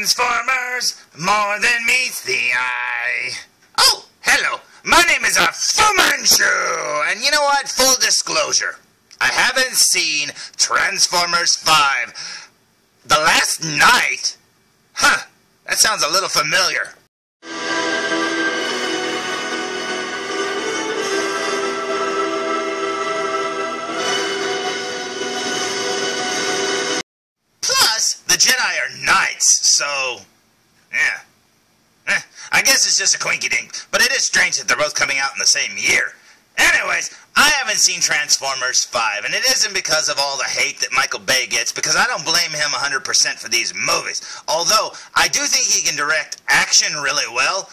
Transformers, more than meets the eye. Oh, hello. My name is Fu Manchu, and you know what? Full disclosure. I haven't seen Transformers 5. The Last Knight? Huh, that sounds a little familiar. Plus, the Jedi are knights, so, yeah. I guess it's just a quinky-dink, but it is strange that they're both coming out in the same year. Anyways, I haven't seen Transformers 5, and it isn't because of all the hate that Michael Bay gets, because I don't blame him 100% for these movies. Although, I do think he can direct action really well.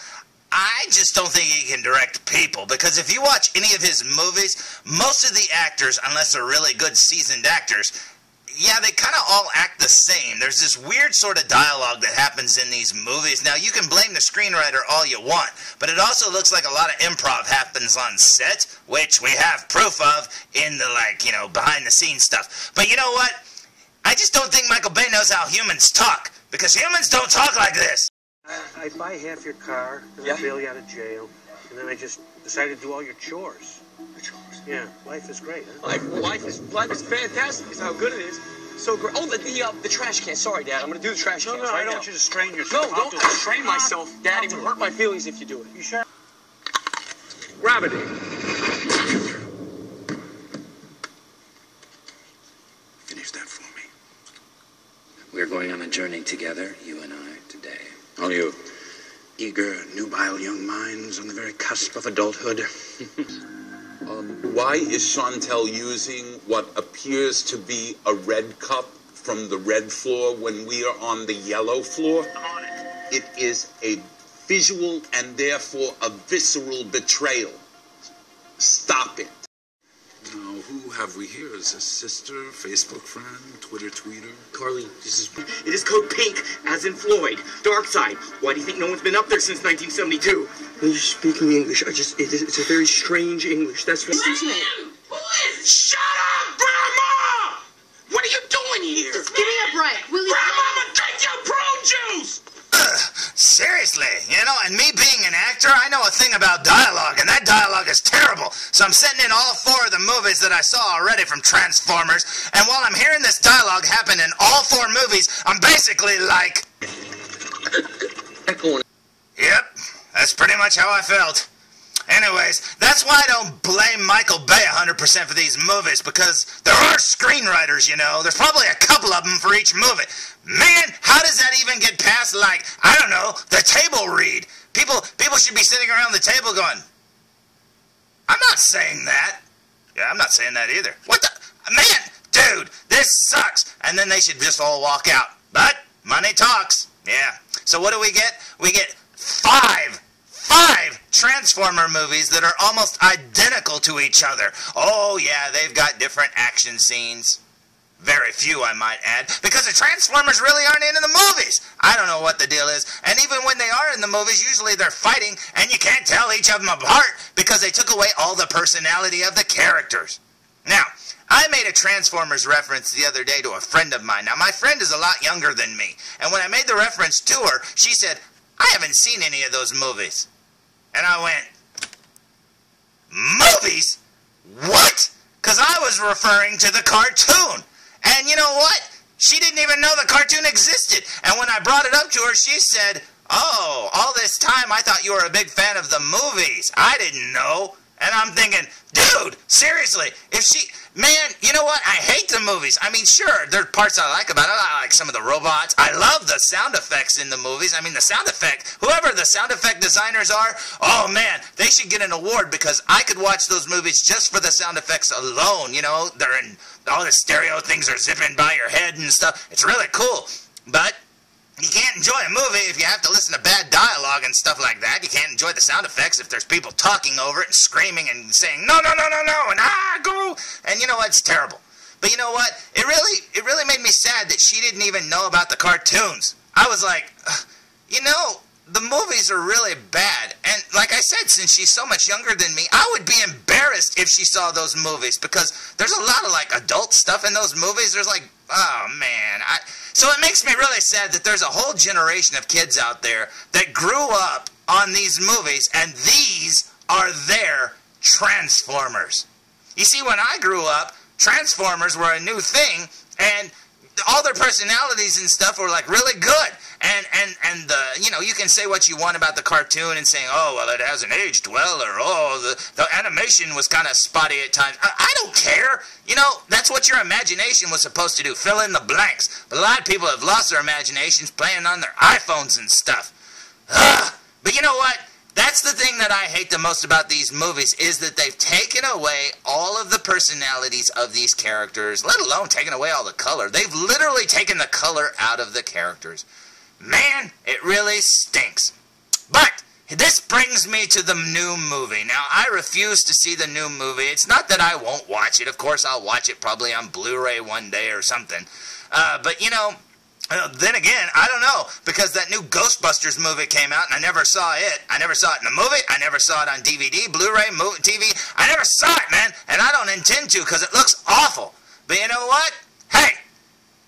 I just don't think he can direct people, because if you watch any of his movies, most of the actors, unless they're really good seasoned actors, yeah, they kind of all act the same. There's this weird sort of dialogue that happens in these movies. Now, you can blame the screenwriter all you want, but it also looks like a lot of improv happens on set, which we have proof of in the, behind-the-scenes stuff. But you know what? I just don't think Michael Bay knows how humans talk, because humans don't talk like this. I buy half your car, and I bail you out of jail, and then I just decided to do all your chores. Yeah, life is great, huh? Life is fantastic. It's how good it is. So great. Oh, the trash can. Sorry, Dad. I'm going to do the trash can. No, I don't want you to strain yourself. No, don't strain myself, Dad. It would hurt my feelings if you do it. You sure? Gravity. Finish that for me. We're going on a journey together, you and I, today. Oh, you? Eager, nubile young minds on the very cusp of adulthood. Why is Chantel using what appears to be a red cup from the red floor when we are on the yellow floor? I'm on it. It is a visual and therefore a visceral betrayal. Stop it. Now, who have we here? Is a sister, Facebook friend, Twitter tweeter? Carly, it is code pink, as in Floyd. Dark side. Why do you think no one's been up there since 1972? When you're speaking English, it's a very strange English. That's what. Listen to me. Shut up, Grandma! What are you doing here? Just give me a break, will you? Grandmama, drink your prune juice! Seriously, and me being an actor, I know a thing about dialogue, and that dialogue is terrible. So I'm sending in all 4 of the movies that I saw already from Transformers, and while I'm hearing this dialogue happen in all 4 movies, I'm basically like... Yep, that's pretty much how I felt. Anyways, that's why I don't blame Michael Bay 100% for these movies, because there are screenwriters, There's probably a couple of them for each movie. Man, how does that even get past, I don't know, the table read? People should be sitting around the table going, I'm not saying that. Yeah, I'm not saying that either. What the? Man, dude, this sucks. And then they should just all walk out. But money talks. Yeah. So what do we get? We get 5 Transformer movies that are almost identical to each other. Oh, yeah, they've got different action scenes. Very few, I might add, because the Transformers really aren't in the movies. I don't know what the deal is. And even when they are in the movies, usually they're fighting, and you can't tell each of them apart because they took away all the personality of the characters. Now, I made a Transformers reference the other day to a friend of mine. Now, my friend is a lot younger than me, and when I made the reference to her, she said, I haven't seen any of those movies. And I went, movies? What? Because I was referring to the cartoon. And you know what? She didn't even know the cartoon existed. And when I brought it up to her, she said, oh, all this time I thought you were a big fan of the movies. I didn't know. And I'm thinking, dude, seriously, man, you know what? I hate the movies. I mean, sure, there are parts I like about it. I like some of the robots. I love the sound effects in the movies. I mean, the sound effect, whoever the sound effect designers are, oh, man, they should get an award because I could watch those movies just for the sound effects alone. They're in all the stereo things are zipping by your head and stuff. It's really cool. But you can't enjoy a movie if you have to listen to bad dialogue and stuff like that. You can't enjoy the sound effects if there's people talking over it and screaming and saying, no, no, no, no, no, and go. And you know what? It's terrible. But you know what? It really made me sad that she didn't even know about the cartoons. I was like, the movies are really bad. And like I said, since she's so much younger than me, I would be embarrassed if she saw those movies, because there's a lot of like adult stuff in those movies. There's like, oh man. So it makes me really sad that there's a whole generation of kids out there that grew up on these movies, and these are their Transformers. You see, when I grew up, Transformers were a new thing, and all their personalities and stuff were like really good. And you know, you can say what you want about the cartoon and saying, oh, well, it hasn't aged well, or oh, the animation was kind of spotty at times. I don't care. You know, that's what your imagination was supposed to do, fill in the blanks. But a lot of people have lost their imaginations playing on their iPhones and stuff. But you know what? That's the thing that I hate the most about these movies, is that they've taken away all of the personalities of these characters, let alone taken away all the color. They've literally taken the color out of the characters. Man, it really stinks. But this brings me to the new movie. Now, I refuse to see the new movie. It's not that I won't watch it. Of course, I'll watch it probably on Blu-ray one day or something. But, you know, then again, I don't know, because that new Ghostbusters movie came out and I never saw it. I never saw it in the movie. I never saw it on DVD, Blu-ray, TV. I never saw it, man, and I don't intend to, because it looks awful. But you know what? Hey,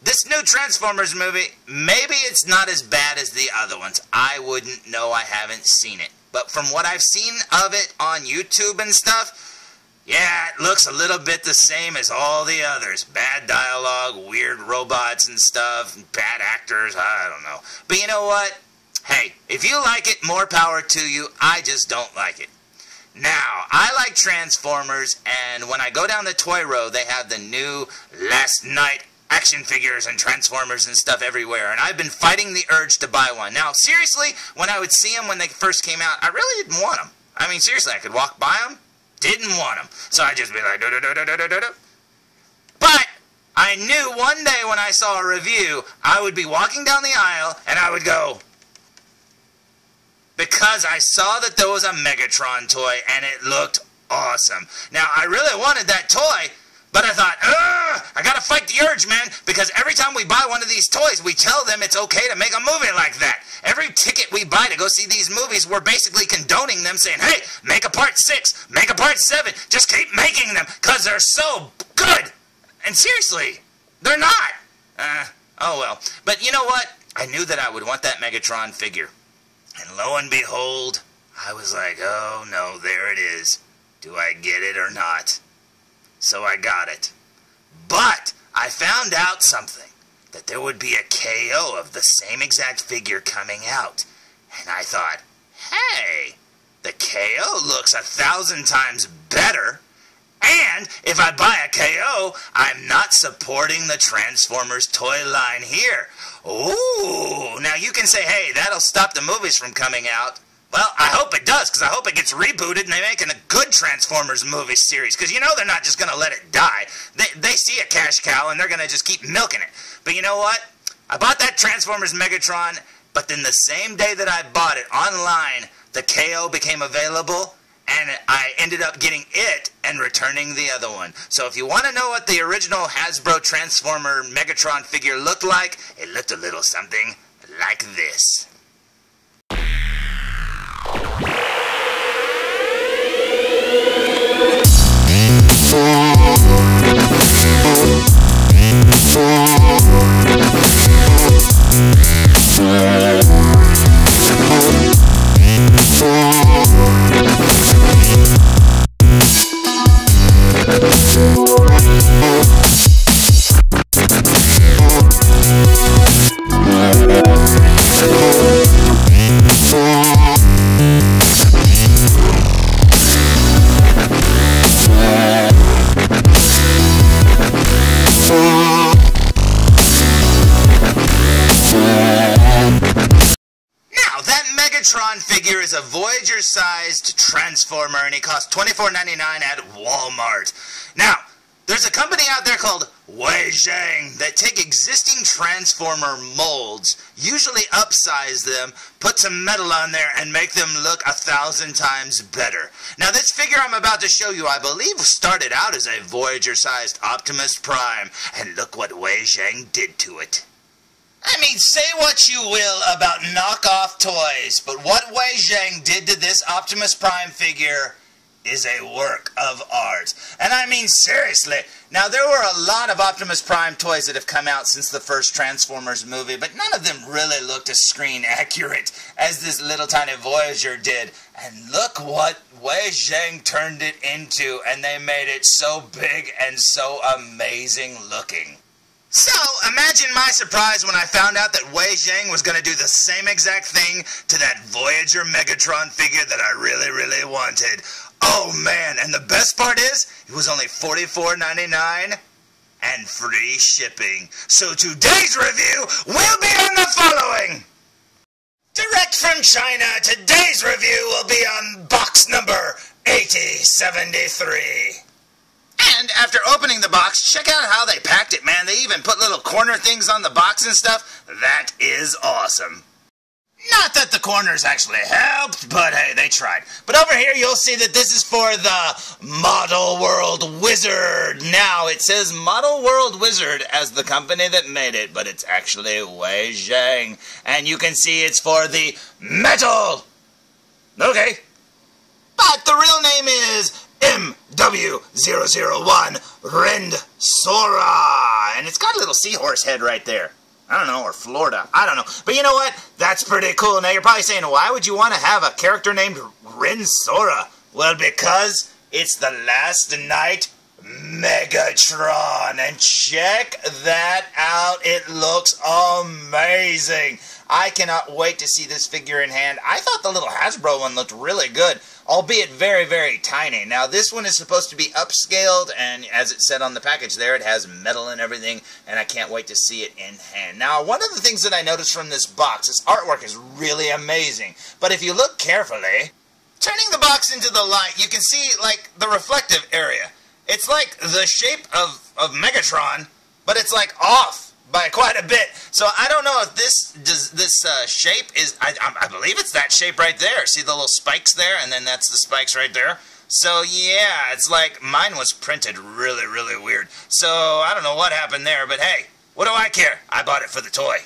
this new Transformers movie, maybe it's not as bad as the other ones. I wouldn't know. I haven't seen it. But from what I've seen of it on YouTube and stuff, yeah, it looks a little bit the same as all the others. Bad dialogue, weird robots and stuff, bad actors, I don't know. But you know what? Hey, if you like it, more power to you. I just don't like it. Now, I like Transformers, and when I go down the toy row, they have the new Last Knight action figures and Transformers and stuff everywhere, and I've been fighting the urge to buy one. Now, seriously, when I would see them when they first came out, I really didn't want them. I mean, seriously, I could walk by them. Didn't want them. So I'd just be like, do-do-do-do-do-do-do. But I knew one day when I saw a review, I would be walking down the aisle and I would go, because I saw that there was a Megatron toy and it looked awesome. Now, I really wanted that toy, but I thought, I gotta fight the urge, man, because every time we buy one of these toys, we tell them it's okay to make a movie like that. Every ticket we buy to go see these movies, we're basically condoning them, saying, hey, make a part 6, make a part 7, just keep making them, because they're so good. And seriously, they're not. Oh well. But you know what? I knew that I would want that Megatron figure. And lo and behold, I was like, oh no, there it is. Do I get it or not? So I got it. But I found out something, that there would be a KO of the same exact figure coming out. And I thought, hey, the KO looks 1,000 times better. And if I buy a KO, I'm not supporting the Transformers toy line here. Ooh, now you can say, hey, that'll stop the movies from coming out. Well, I hope it does, because I hope it gets rebooted and they're making a good Transformers movie series. Because you know they're not just going to let it die. They see a cash cow and they're going to just keep milking it. But you know what? I bought that Transformers Megatron, but then the same day that I bought it online, the KO became available, and I ended up getting it and returning the other one. So if you want to know what the original Hasbro Transformer Megatron figure looked like, it looked a little something like this. Figure is a Voyager-sized Transformer, and he costs $24.99 at Walmart. Now, there's a company out there called WEIJIANG that take existing Transformer molds, usually upsize them, put some metal on there, and make them look 1,000 times better. Now, this figure I'm about to show you, I believe, started out as a Voyager-sized Optimus Prime, and look what WEIJIANG did to it. I mean, say what you will about knockoff toys, but what WEIJIANG did to this Optimus Prime figure is a work of art. And I mean, seriously. Now, there were a lot of Optimus Prime toys that have come out since the first Transformers movie, but none of them really looked as screen accurate as this little tiny Voyager did. And look what WEIJIANG turned it into, and they made it so big and so amazing looking. So, imagine my surprise when I found out that WEIJIANG was going to do the same exact thing to that Voyager Megatron figure that I really, really wanted. Oh man, and the best part is, it was only $44.99 and free shipping. So today's review will be on the following. Direct from China, today's review will be on box number 8073. And after opening the box, check out how they packed it, man. They even put little corner things on the box and stuff. That is awesome. Not that the corners actually helped, but hey, they tried. But over here, you'll see that this is for the Model World Wizard. Now, it says Model World Wizard as the company that made it, but it's actually WEIJIANG. And you can see it's for the metal. Okay. But the real name is MW-001 Rendsora. And it's got a little seahorse head right there. I don't know, or Florida. I don't know. But you know what? That's pretty cool. Now, you're probably saying, why would you want to have a character named Rendsora? Well, because it's the Last Knight Megatron. And check that out. It looks amazing. I cannot wait to see this figure in hand. I thought the little Hasbro one looked really good, albeit very, very tiny. Now, this one is supposed to be upscaled, and as it said on the package there, it has metal and everything, and I can't wait to see it in hand. Now, one of the things that I noticed from this box, this artwork is really amazing. But if you look carefully, turning the box into the light, you can see, like, the reflective area. It's like the shape of Megatron, but it's, like, off by quite a bit. So I don't know if this shape is, I believe it's that shape right there. See the little spikes there, and then that's the spikes right there. So yeah, it's like mine was printed really, really weird. So I don't know what happened there, but hey, what do I care? I bought it for the toy.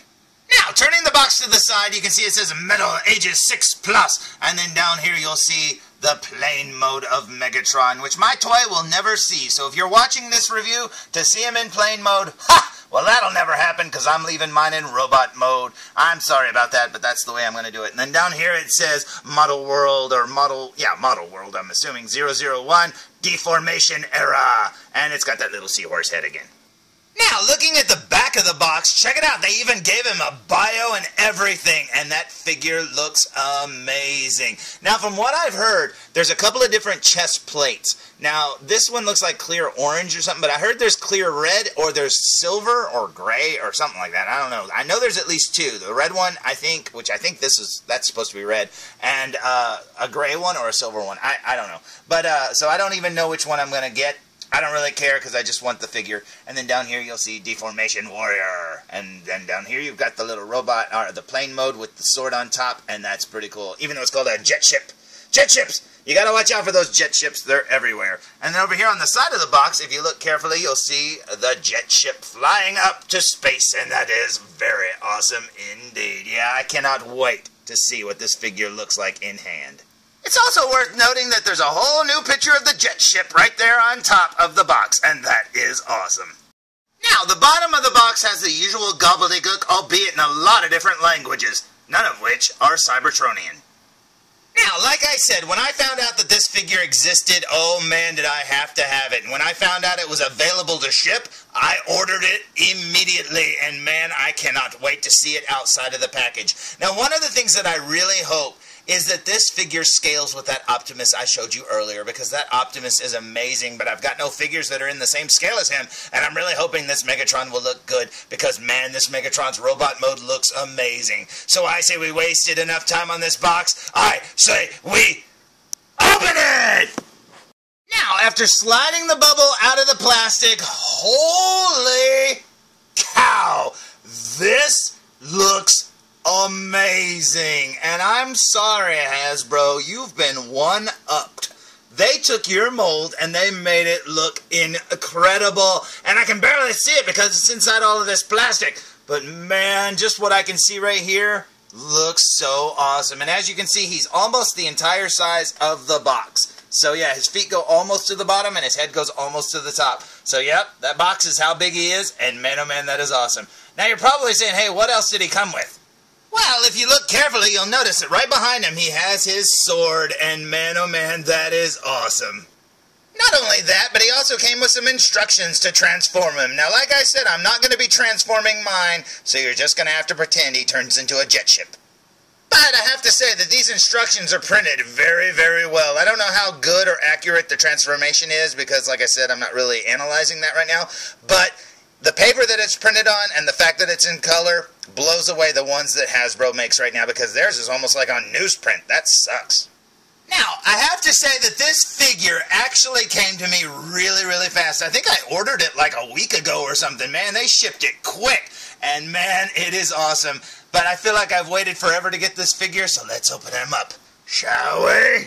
Now, turning the box to the side, you can see it says Metal Ages 6+, and then down here you'll see the plain mode of Megatron, which my toy will never see. So if you're watching this review to see him in plain mode, ha! Well, that'll never happen because I'm leaving mine in robot mode. I'm sorry about that, but that's the way I'm going to do it. And then down here it says Model World, or Model World, I'm assuming, 001, Deformation Era. And it's got that little seahorse head again. Now, looking at the back of the box, check it out. They even gave him a bio and everything, and that figure looks amazing. Now, from what I've heard, there's a couple of different chest plates. Now, this one looks like clear orange or something, but I heard there's clear red, or there's silver or gray or something like that. I don't know. I know there's at least two. The red one, I think, which I think that's supposed to be red, and a gray one or a silver one. I don't know. But, so I don't even know which one I'm going to get. I don't really care because I just want the figure. And then down here you'll see Deformation Warrior. And then down here you've got the little robot, or the plane mode with the sword on top, and that's pretty cool. Even though it's called a jet ship. Jet ships! You gotta watch out for those jet ships, they're everywhere. And then over here on the side of the box, if you look carefully, you'll see the jet ship flying up to space, and that is very awesome indeed. Yeah, I cannot wait to see what this figure looks like in hand. It's also worth noting that there's a whole new picture of the jet ship right there on top of the box, and that is awesome. Now, the bottom of the box has the usual gobbledygook, albeit in a lot of different languages, none of which are Cybertronian. Now, like I said, when I found out that this figure existed, oh man, did I have to have it. And when I found out it was available to ship, I ordered it immediately, and man, I cannot wait to see it outside of the package. Now, one of the things that I really hope is that this figure scales with that Optimus I showed you earlier, because that Optimus is amazing, but I've got no figures that are in the same scale as him, and I'm really hoping this Megatron will look good, because man, this Megatron's robot mode looks amazing. So I say we wasted enough time on this box. I say we open it! Now, after sliding the bubble out of the plastic, holy cow, this looks amazing. And I'm sorry, Hasbro, you've been one-upped. They took your mold and they made it look incredible. And I can barely see it because it's inside all of this plastic. but man, just what I can see right here looks so awesome. And as you can see, he's almost the entire size of the box. So yeah, his feet go almost to the bottom and his head goes almost to the top. So yep, that box is how big he is, and man, oh man, that is awesome. Now you're probably saying, hey, what else did he come with? Well, if you look carefully, you'll notice that right behind him he has his sword, and man, oh man, that is awesome. Not only that, but he also came with some instructions to transform him. Now, like I said, I'm not going to be transforming mine, so you're just going to have to pretend he turns into a jet ship. But I have to say that these instructions are printed very, very well. I don't know how good or accurate the transformation is because, like I said, I'm not really analyzing that right now. But the paper that it's printed on and the fact that it's in color blows away the ones that Hasbro makes right now because theirs is almost like on newsprint. That sucks. Now, I have to say that this figure actually came to me really, really fast. I think I ordered it like a week ago or something. Man, they shipped it quick. And man, it is awesome. But I feel like I've waited forever to get this figure, so let's open him up, shall we?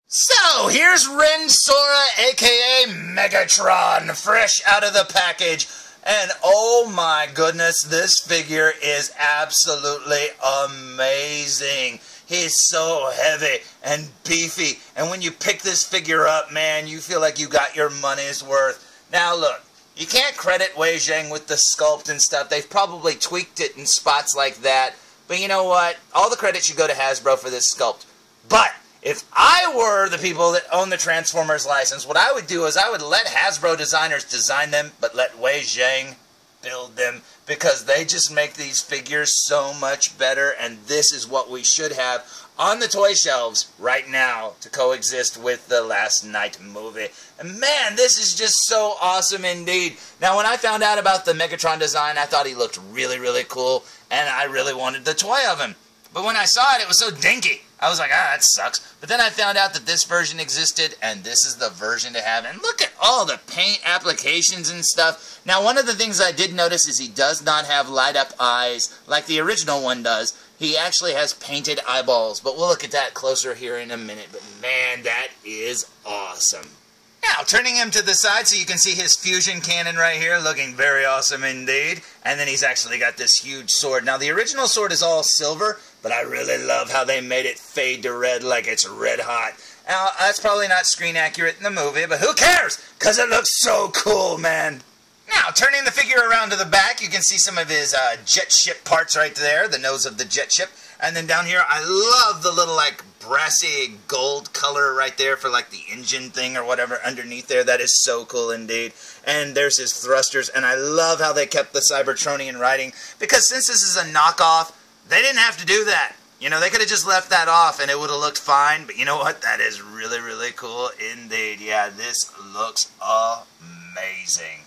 So, here's Rendsora, aka Megatron, fresh out of the package. And oh my goodness, this figure is absolutely amazing. He's so heavy and beefy, and when you pick this figure up, man, you feel like you got your money's worth. Now look, you can't credit WEIJIANG with the sculpt and stuff. They've probably tweaked it in spots like that, but you know what? All the credit should go to Hasbro for this sculpt. But if I were the people that own the Transformers license, what I would do is I would let Hasbro designers design them, but let WEIJIANG build them, because they just make these figures so much better, and this is what we should have on the toy shelves right now to coexist with the Last Knight movie. And man, this is just so awesome indeed. Now, when I found out about the Megatron design, I thought he looked really, really cool, and I really wanted the toy of him. But when I saw it, it was so dinky. I was like, that sucks. But then I found out that this version existed, and this is the version to have. And look at all the paint applications and stuff. Now, one of the things I did notice is he does not have light-up eyes like the original one does. He actually has painted eyeballs, but we'll look at that closer here in a minute. But man, that is awesome. Now, turning him to the side so you can see his fusion cannon right here, looking very awesome indeed. And then he's actually got this huge sword. Now, the original sword is all silver, but I really love how they made it fade to red like it's red hot. Now, that's probably not screen accurate in the movie, but who cares? Because it looks so cool, man. Now, turning the figure around to the back, you can see some of his jet ship parts right there, the nose of the jet ship. And then down here, I love the little, like, brassy gold color right there for, like, the engine thing or whatever underneath there. That is so cool indeed. And there's his thrusters, and I love how they kept the Cybertronian writing, because since this is a knockoff, they didn't have to do that. You know, they could have just left that off and it would have looked fine, but you know what? That is really, really cool indeed. Yeah, this looks amazing.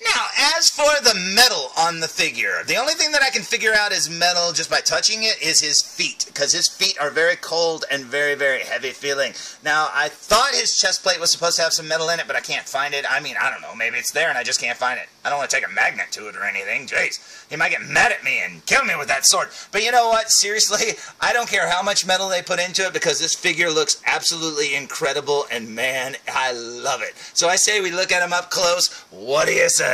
Now, as for the metal on the figure, the only thing that I can figure out is metal just by touching it is his feet, because his feet are very cold and very, very heavy feeling. Now, I thought his chest plate was supposed to have some metal in it, but I can't find it. I mean, I don't know, maybe it's there and I just can't find it. I don't want to take a magnet to it or anything. Jeez, he might get mad at me and kill me with that sword. But you know what? Seriously, I don't care how much metal they put into it, because this figure looks absolutely incredible, and man, I love it. So I say we look at him up close. What do you say?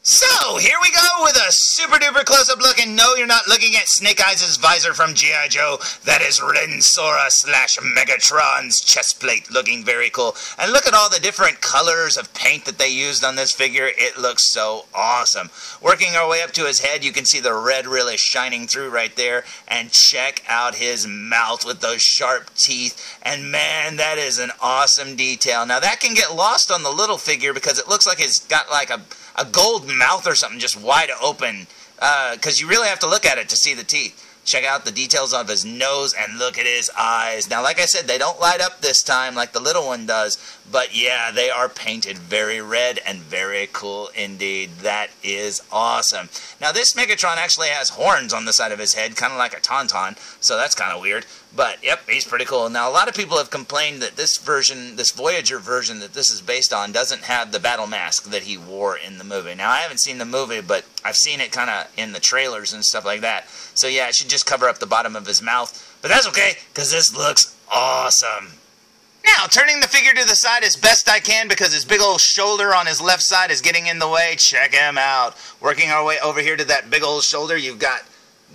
So, here we go with a super duper close-up look, and no, you're not looking at Snake Eyes' visor from G.I. Joe. That is Rendsora / Megatron's chest plate, looking very cool. And look at all the different colors of paint that they used on this figure. It looks so awesome. Working our way up to his head, you can see the red really shining through right there. And check out his mouth with those sharp teeth. And man, that is an awesome detail. Now, that can get lost on the little figure because it looks like it's got like a gold mouth or something just wide open, because you really have to look at it to see the teeth. Check out the details of his nose and look at his eyes. Now, like I said, they don't light up this time like the little one does, but yeah, they are painted very red and very cool indeed. That is awesome. Now, this Megatron actually has horns on the side of his head, kind of like a tauntaun, so that's kind of weird. But, yep, he's pretty cool. Now, a lot of people have complained that this version, this Voyager version that this is based on, doesn't have the battle mask that he wore in the movie. Now, I haven't seen the movie, but I've seen it kind of in the trailers and stuff like that. So, yeah, it should just cover up the bottom of his mouth. But that's okay, because this looks awesome. Now, turning the figure to the side as best I can because his big old shoulder on his left side is getting in the way. Check him out. Working our way over here to that big old shoulder, you've got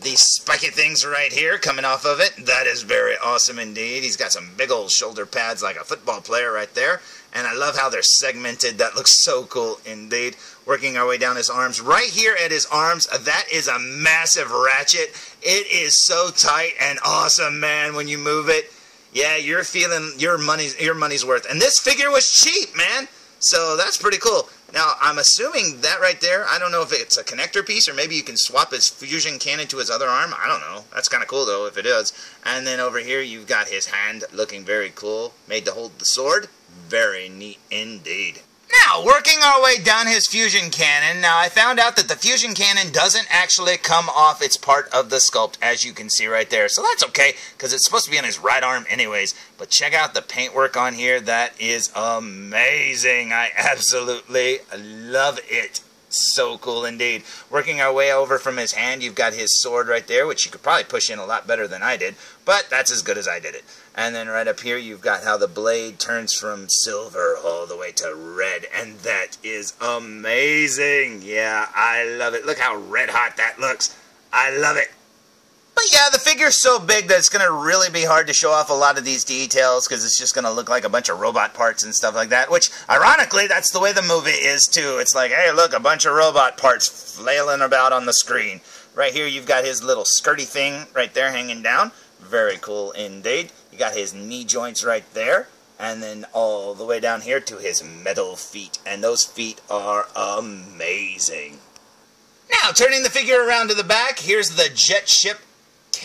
these spiky things right here coming off of it. That is very awesome indeed. He's got some big old shoulder pads like a football player right there. And I love how they're segmented. That looks so cool indeed. Working our way down his arms. Right here at his arms, that is a massive ratchet. It is so tight and awesome, man, when you move it. Yeah, you're feeling your money's worth. And this figure was cheap, man. So that's pretty cool. Now, I'm assuming that right there, I don't know if it's a connector piece or maybe you can swap his fusion cannon to his other arm. I don't know. That's kind of cool, though, if it is. And then over here, you've got his hand looking very cool. Made to hold the sword. Very neat indeed. Now, working our way down his fusion cannon, now I found out that the fusion cannon doesn't actually come off. It's part of the sculpt, as you can see right there. So that's okay, because it's supposed to be on his right arm anyways. But check out the paintwork on here. That is amazing. I absolutely love it. So cool indeed. Working our way over from his hand, you've got his sword right there, which you could probably push in a lot better than I did, but that's as good as I did it. And then right up here, you've got how the blade turns from silver all the way to red, and that is amazing. Yeah, I love it. Look how red hot that looks. I love it. But yeah, the figure's so big that it's going to really be hard to show off a lot of these details because it's just going to look like a bunch of robot parts and stuff like that, which, ironically, that's the way the movie is, too. It's like, hey, look, a bunch of robot parts flailing about on the screen. Right here, you've got his little skirty thing right there hanging down. Very cool indeed. You got his knee joints right there. And then all the way down here to his metal feet. And those feet are amazing. Now, turning the figure around to the back, here's the jet ship.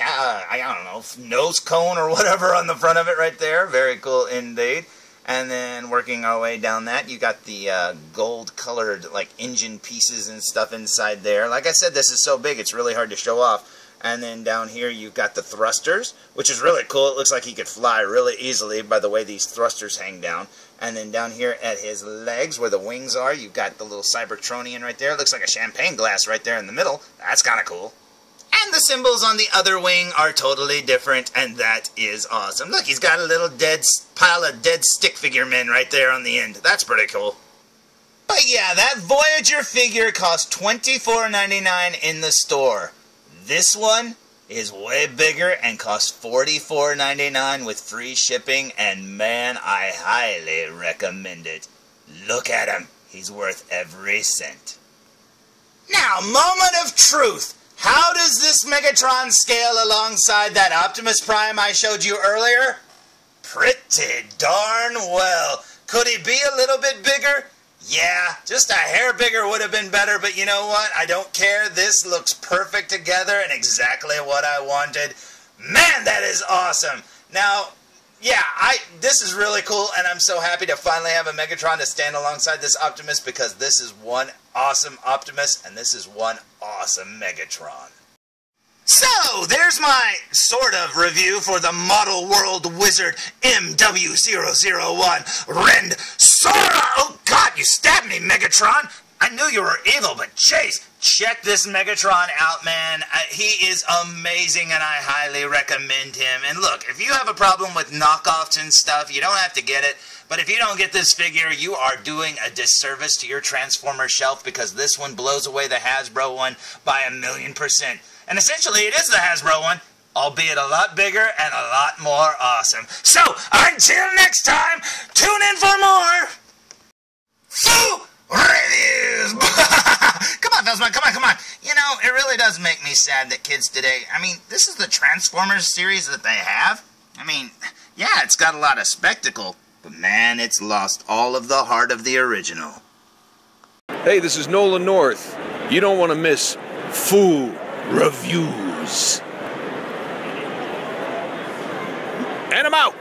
I don't know, nose cone or whatever on the front of it right there. Very cool indeed. And then working our way down that, you got the gold-colored like engine pieces and stuff inside there. Like I said, this is so big, it's really hard to show off. And then down here, you've got the thrusters, which is really cool. It looks like he could fly really easily by the way these thrusters hang down. And then down here at his legs, where the wings are, you've got the little Cybertronian right there. It looks like a champagne glass right there in the middle. That's kind of cool. And the symbols on the other wing are totally different, and that is awesome. Look, he's got a little pile of dead stick figure men right there on the end. That's pretty cool. But yeah, that Voyager figure cost $24.99 in the store. This one is way bigger and costs $44.99 with free shipping, and man, I highly recommend it. Look at him. He's worth every cent. Now, moment of truth. How does this Megatron scale alongside that Optimus Prime I showed you earlier? Pretty darn well. Could he be a little bit bigger? Yeah, just a hair bigger would have been better, but you know what? I don't care. This looks perfect together and exactly what I wanted. Man, that is awesome. Now, yeah, this is really cool, and I'm so happy to finally have a Megatron to stand alongside this Optimus because this is one awesome Optimus, and this is one awesome Megatron. So, there's my sort of review for the Model World Wizard MW-001 Rendsora. Oh God, you stabbed me, Megatron. I knew you were evil, but jeez, check this Megatron out, man. He is amazing, and I highly recommend him. And look, if you have a problem with knockoffs and stuff, you don't have to get it. But if you don't get this figure, you are doing a disservice to your Transformer shelf because this one blows away the Hasbro one by 1,000,000%. And essentially, it is the Hasbro one, albeit a lot bigger and a lot more awesome. So, until next time, tune in for more Foo Reviews! Come on, Felzbug, come on. You know, it really does make me sad that kids today, I mean, this is the Transformers series that they have. I mean, yeah, it's got a lot of spectacle, but man, it's lost all of the heart of the original. Hey, this is Nolan North. You don't want to miss Foo Reviews. And I'm out.